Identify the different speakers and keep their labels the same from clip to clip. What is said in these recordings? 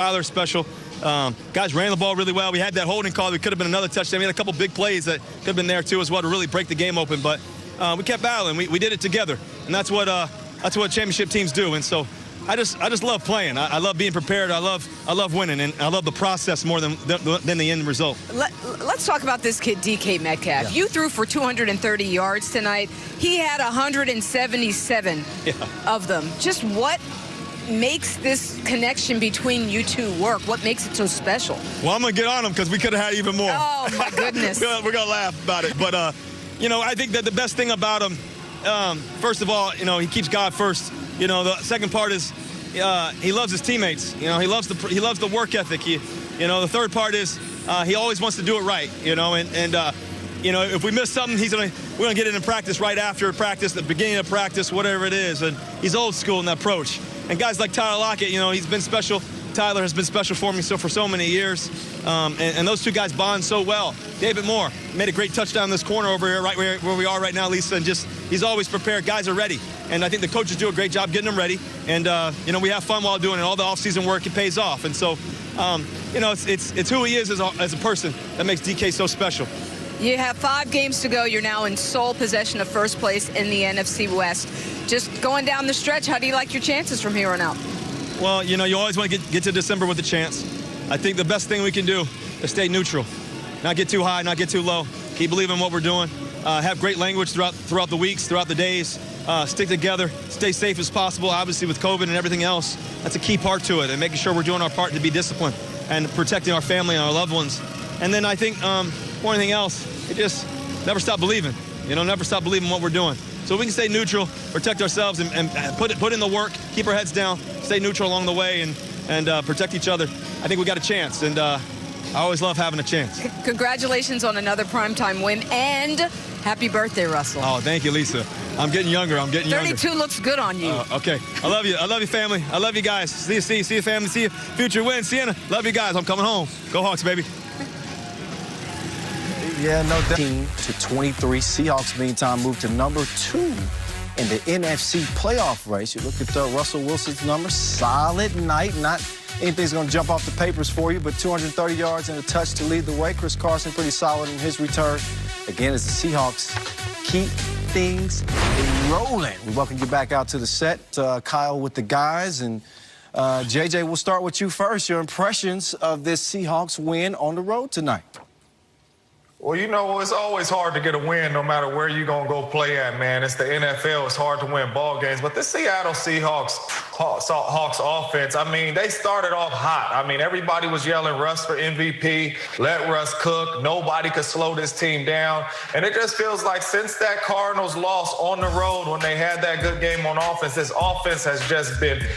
Speaker 1: Tyler, special. Guys ran the ball really well. We had that holding call. It could have been another touchdown. We had a couple big plays that could have been there, too, as well, to really break the game open. But we kept battling. We did it together. And that's what championship teams do. And so I just love playing. I love being prepared. I love winning. And I love the process more than the end result.
Speaker 2: Let's talk about this kid, DK Metcalf.
Speaker 1: Yeah.
Speaker 2: You threw for 230 yards tonight. He had 177 of them. Just what makes this connection between you two work? What makes it so special?
Speaker 1: Well, I'm going to get on him because we could have had even more.
Speaker 2: Oh, my goodness.
Speaker 1: We're going to laugh about it. But, I think that the best thing about him, first of all, he keeps God first. The second part is he loves his teammates. He loves the work ethic. The third part is he always wants to do it right. If we miss something, we're gonna get it in practice right after practice, the beginning of practice, whatever it is. And he's old school in that approach. And guys like Tyler Lockett, he's been special. Tyler has been special for me for so many years. And those two guys bond so well. David Moore made a great touchdown in this corner over here, right where we are right now, Lisa. And he's always prepared. Guys are ready. And I think the coaches do a great job getting them ready. And, we have fun while doing it. All the offseason work, it pays off. And so, it's who he is as a person that makes DK so special.
Speaker 2: You have 5 games to go. You're now in sole possession of first place in the NFC West. Just going down the stretch, how do you like your chances from here on out?
Speaker 1: Well, you always want to get to December with a chance. I think the best thing we can do is stay neutral. Not get too high, not get too low. Keep believing in what we're doing. Have great language throughout the weeks, throughout the days. Stick together, stay safe as possible. Obviously, with COVID and everything else, that's a key part to it, and making sure we're doing our part to be disciplined and protecting our family and our loved ones. And then I think more than anything else, it just never stop believing. Never stop believing what we're doing. So we can stay neutral, protect ourselves, and put in the work, keep our heads down, stay neutral along the way, and protect each other. I think we got a chance, and I always love having a chance.
Speaker 2: Congratulations on another primetime win, and happy birthday, Russell.
Speaker 1: Oh, thank you, Lisa. I'm getting younger.
Speaker 2: 32 looks good on you.
Speaker 1: Okay. I love you. I love you, family. I love you guys. See you, family. See you. Future win. Sienna. Love you guys. I'm coming home. Go Hawks, baby.
Speaker 3: Yeah, no doubt. 18-23. Seahawks, meantime, moved to number 2 in the NFC playoff race. You look at Russell Wilson's numbers. Solid night. Not anything's going to jump off the papers for you, but 230 yards and a touch to lead the way. Chris Carson pretty solid in his return. Again, as the Seahawks keep things rolling. We welcome you back out to the set, Kyle with the guys. And JJ, we'll start with you first. Your impressions of this Seahawks win on the road tonight.
Speaker 4: Well, it's always hard to get a win no matter where you're going to go play at, man. It's the NFL. It's hard to win ball games. But this Seattle Seahawks Hawks offense, they started off hot. Everybody was yelling Russ for MVP, let Russ cook. Nobody could slow this team down. And it just feels like since that Cardinals loss on the road when they had that good game on offense, this offense has just been –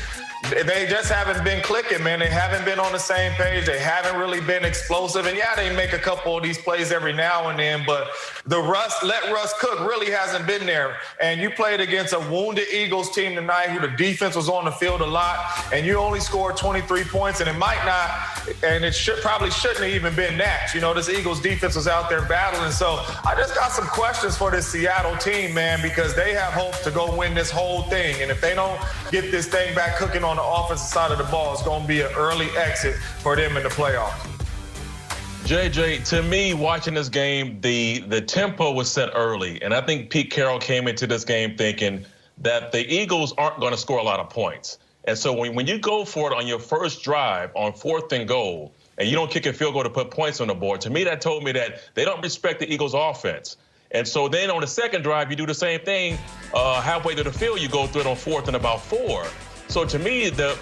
Speaker 4: they just haven't been clicking, man. They haven't been on the same page. They haven't really been explosive. And, yeah, they make a couple of these plays every now and then, but the let Russ cook really hasn't been there. And you played against a wounded Eagles team tonight who the defense was on the field a lot, and you only scored 23 points, and it might not, and it probably shouldn't have even been that. This Eagles defense was out there battling. So I just got some questions for this Seattle team, man, because they have hope to go win this whole thing. And if they don't get this thing back cooking on the offensive side of the ball, it's going to be an early exit for them in the playoffs.
Speaker 5: JJ, to me, watching this game, the tempo was set early. And I think Pete Carroll came into this game thinking that the Eagles aren't going to score a lot of points. And so when you go for it on your first drive on 4th and goal, and you don't kick a field goal to put points on the board, to me that told me that they don't respect the Eagles' offense. And so then on the second drive, you do the same thing. Halfway to the field, you go through it on 4th and about 4. So to me, the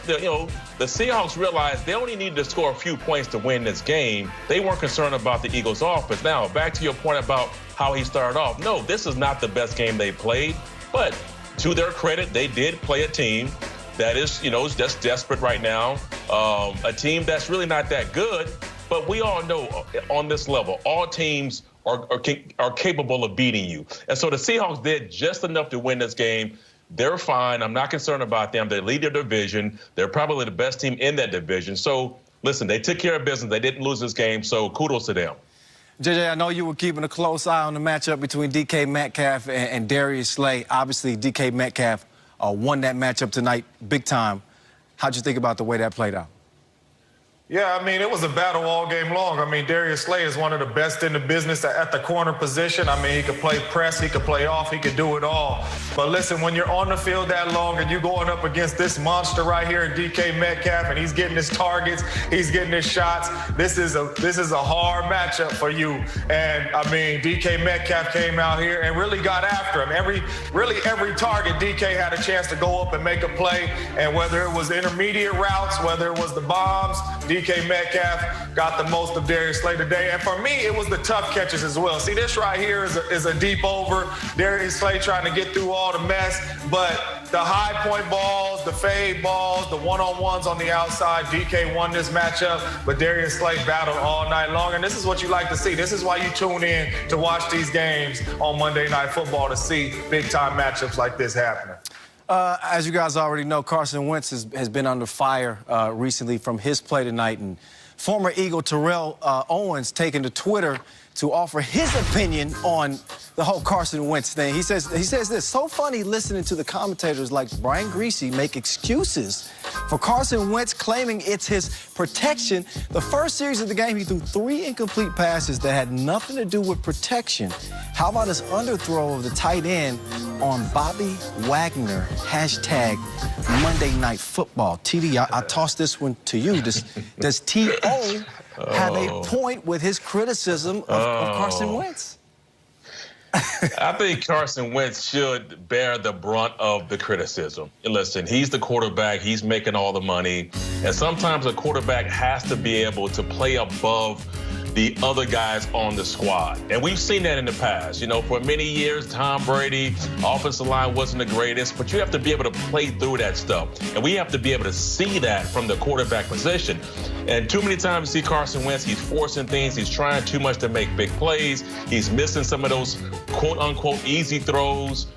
Speaker 5: Seahawks realized they only needed to score a few points to win this game. They weren't concerned about the Eagles' offense. Now, back to your point about how he started off. No, this is not the best game they played. But to their credit, they did play a team that is, just desperate right now. A team that's really not that good. But we all know on this level, all teams are capable of beating you. And so the Seahawks did just enough to win this game. They're fine. I'm not concerned about them. They lead their division. They're probably the best team in that division. So, listen, they took care of business. They didn't lose this game, so kudos to them.
Speaker 3: JJ, I know you were keeping a close eye on the matchup between DK Metcalf and Darius Slay. Obviously, DK Metcalf won that matchup tonight big time. How'd you think about the way that played out?
Speaker 4: Yeah, I mean, it was a battle all game long. I mean, Darius Slay is one of the best in the business at the corner position. I mean, he could play press, he could play off, he could do it all. But listen, when you're on the field that long and you're going up against this monster right here, DK Metcalf, and he's getting his targets, he's getting his shots, this is a hard matchup for you. And, I mean, DK Metcalf came out here and really got after him. Every target, DK had a chance to go up and make a play. And whether it was intermediate routes, whether it was the bombs, DK Metcalf got the most of Darius Slay today. And for me, it was the tough catches as well. See, this right here is a deep over. Darius Slay trying to get through all the mess. But the high point balls, the fade balls, the one-on-ones on the outside, DK won this matchup. But Darius Slay battled all night long. And this is what you like to see. This is why you tune in to watch these games on Monday Night Football, to see big-time matchups like this happening.
Speaker 3: As you guys already know, Carson Wentz has been under fire recently from his play tonight. And former Eagle Terrell Owens taking to Twitter to offer his opinion on the whole Carson Wentz thing. He says this: so funny listening to the commentators like Brian Griese make excuses for Carson Wentz, claiming it's his protection. The first series of the game, he threw 3 incomplete passes that had nothing to do with protection. How about his underthrow of the tight end on Bobby Wagner? Hashtag Monday Night Football. TD, I toss this one to you. Does T.O. have a point with his criticism of Carson Wentz?
Speaker 5: I think Carson Wentz should bear the brunt of the criticism. Listen, he's the quarterback. He's making all the money. And sometimes a quarterback has to be able to play above the other guys on the squad. And we've seen that in the past. You know, for many years, Tom Brady, offensive line wasn't the greatest, but you have to be able to play through that stuff. And we have to be able to see that from the quarterback position. And too many times you see Carson Wentz, he's forcing things. He's trying too much to make big plays. He's missing some of those quote-unquote easy throws.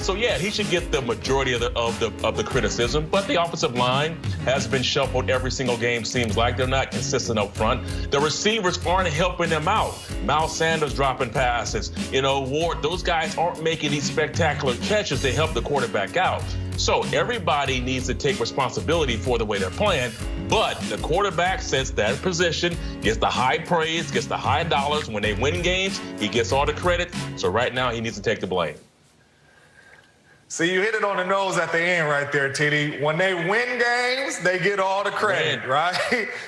Speaker 5: So yeah, he should get the majority of the criticism. But the offensive line has been shuffled every single game. Seems like they're not consistent up front. The receivers aren't helping them out. Miles Sanders dropping passes. You know, Ward. Those guys aren't making these spectacular catches to help the quarterback out. So everybody needs to take responsibility for the way they're playing. But the quarterback sets that position, gets the high praise, gets the high dollars. When they win games, he gets all the credit. So right now, he needs to take the blame.
Speaker 4: See, you hit it on the nose at the end right there, TD. When they win games, they get all the credit, right?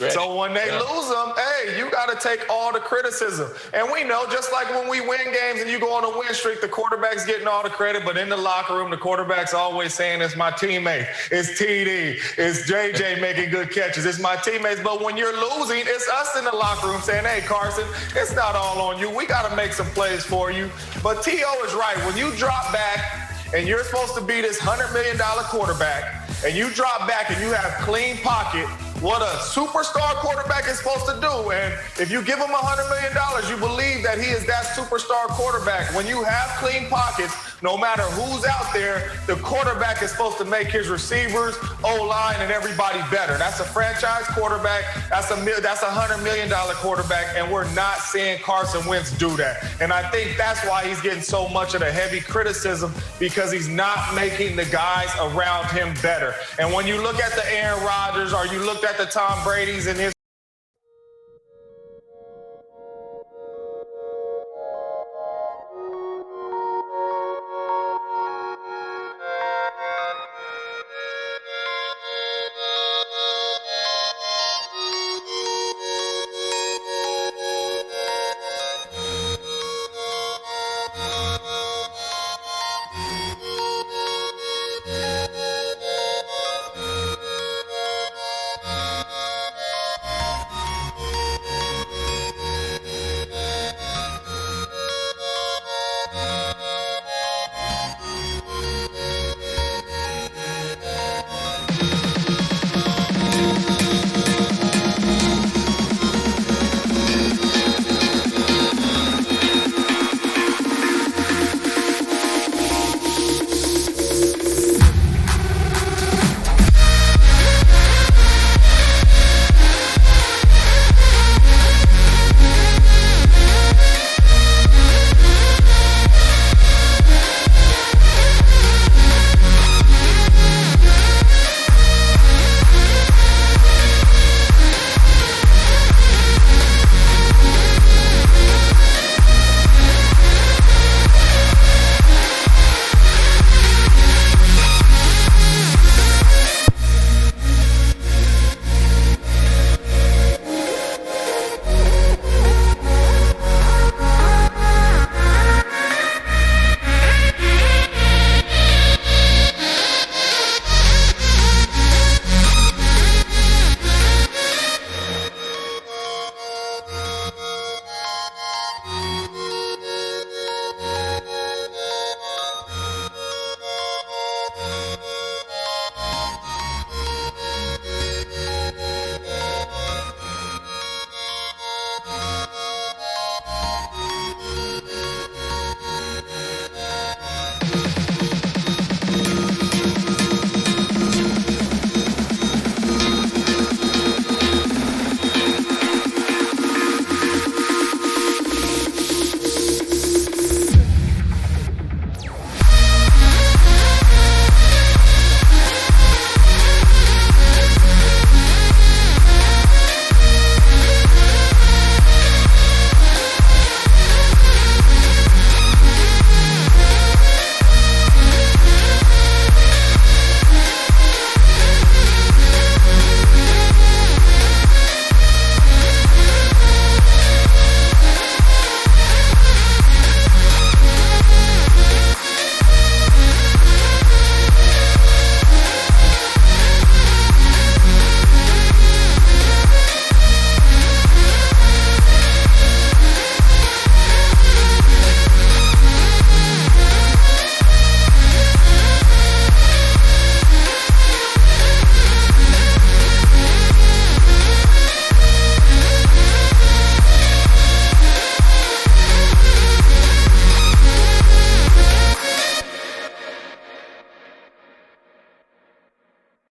Speaker 4: So when they lose them, hey, you got to take all the criticism. And we know, just like when we win games and you go on a win streak, the quarterback's getting all the credit. But in the locker room, the quarterback's always saying, it's my teammate, it's TD, it's JJ making good catches, it's my teammates. But when you're losing, it's us in the locker room saying, hey, Carson, it's not all on you. We got to make some plays for you. But T.O. is right. When you drop back, and you're supposed to be this $100 million quarterback, and you drop back and you have clean pocket, what a superstar quarterback is supposed to do. And if you give him $100 million, you believe that he is that superstar quarterback. When you have clean pockets, no matter who's out there, the quarterback is supposed to make his receivers, O-line, and everybody better. That's a franchise quarterback. That's a $100 million quarterback, and we're not seeing Carson Wentz do that. And I think that's why he's getting so much of the heavy criticism, because he's not making the guys around him better. And when you look at the Aaron Rodgers, or you looked at the Tom Brady's in his